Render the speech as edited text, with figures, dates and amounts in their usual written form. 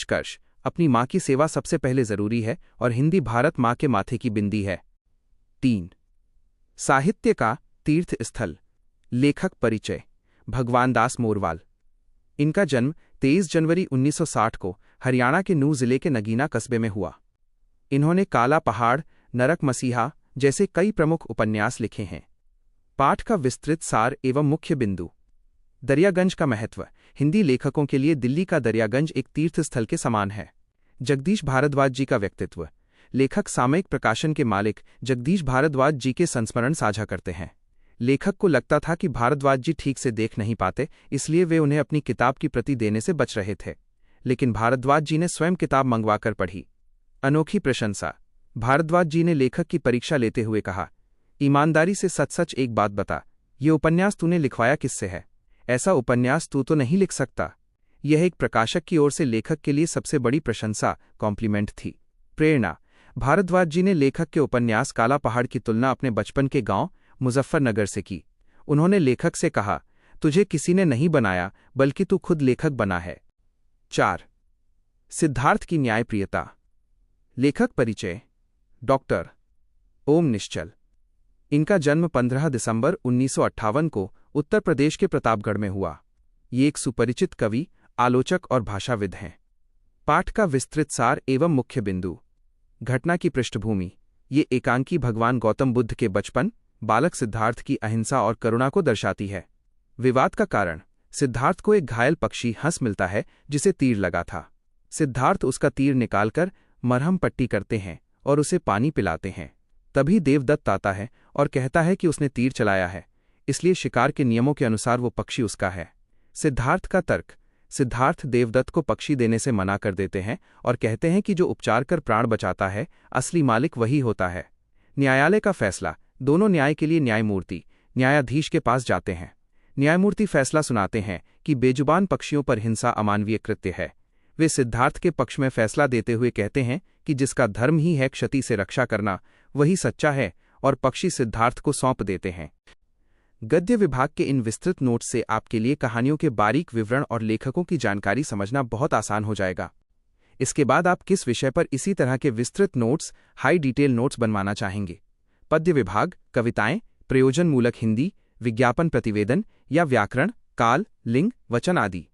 निष्कर्ष, अपनी माँ की सेवा सबसे पहले जरूरी है और हिंदी भारत माँ के माथे की बिंदी है। 3. साहित्य का तीर्थ स्थल। लेखक परिचय। भगवान दास मोरवाल। इनका जन्म 23 जनवरी 1960 को हरियाणा के नूंह जिले के नगीना कस्बे में हुआ। इन्होंने काला पहाड़, नरक मसीहा जैसे कई प्रमुख उपन्यास लिखे हैं। पाठ का विस्तृत सार एवं मुख्य बिंदु। दरियागंज का महत्व। हिंदी लेखकों के लिए दिल्ली का दरियागंज एक तीर्थ स्थल के समान है। जगदीश भारद्वाज जी का व्यक्तित्व। लेखक सामयिक प्रकाशन के मालिक जगदीश भारद्वाज जी के संस्मरण साझा करते हैं। लेखक को लगता था कि भारद्वाज जी ठीक से देख नहीं पाते, इसलिए वे उन्हें अपनी किताब की प्रति देने से बच रहे थे, लेकिन भारद्वाज जी ने स्वयं किताब मंगवाकर पढ़ी। अनोखी प्रशंसा। भारद्वाज जी ने लेखक की परीक्षा लेते हुए कहा, ईमानदारी से सच सच एक बात बता, ये उपन्यास तूने लिखवाया किससे है? ऐसा उपन्यास तू तो नहीं लिख सकता। यह एक प्रकाशक की ओर से लेखक के लिए सबसे बड़ी प्रशंसा, कॉम्प्लीमेंट थी। प्रेरणा। भारद्वाज जी ने लेखक के उपन्यास काला पहाड़ की तुलना अपने बचपन के गांव मुजफ्फरनगर से की। उन्होंने लेखक से कहा, तुझे किसी ने नहीं बनाया बल्कि तू खुद लेखक बना है। 4. सिद्धार्थ की न्यायप्रियता। लेखक परिचय। डॉक्टर ओम निश्चल। इनका जन्म 15 दिसंबर 1958 को उत्तर प्रदेश के प्रतापगढ़ में हुआ। ये एक सुपरिचित कवि, आलोचक और भाषाविद हैं। पाठ का विस्तृत सार एवं मुख्य बिंदु। घटना की पृष्ठभूमि। ये एकांकी भगवान गौतम बुद्ध के बचपन, बालक सिद्धार्थ की अहिंसा और करुणा को दर्शाती है। विवाद का कारण। सिद्धार्थ को एक घायल पक्षी हंस मिलता है जिसे तीर लगा था। सिद्धार्थ उसका तीर निकालकर मरहम पट्टी करते हैं और उसे पानी पिलाते हैं। तभी देवदत्त आता है और कहता है कि उसने तीर चलाया है, इसलिए शिकार के नियमों के अनुसार वो पक्षी उसका है। सिद्धार्थ का तर्क। सिद्धार्थ देवदत्त को पक्षी देने से मना कर देते हैं और कहते हैं कि जो उपचार कर प्राण बचाता है, असली मालिक वही होता है। न्यायालय का फैसला। दोनों न्याय के लिए न्यायमूर्ति, न्यायाधीश के पास जाते हैं। न्यायमूर्ति फैसला सुनाते हैं कि बेजुबान पक्षियों पर हिंसा अमानवीय कृत्य है। वे सिद्धार्थ के पक्ष में फैसला देते हुए कहते हैं कि जिसका धर्म ही है क्षति से रक्षा करना, वही सच्चा है, और पक्षी सिद्धार्थ को सौंप देते हैं। गद्य विभाग के इन विस्तृत नोट्स से आपके लिए कहानियों के बारीक विवरण और लेखकों की जानकारी समझना बहुत आसान हो जाएगा। इसके बाद आप किस विषय पर इसी तरह के विस्तृत नोट्स, हाई डिटेल नोट्स बनवाना चाहेंगे? पद्य विभाग, कविताएं, प्रयोजनमूलक हिंदी, विज्ञापन प्रतिवेदन या व्याकरण, काल, लिंग, वचन आदि।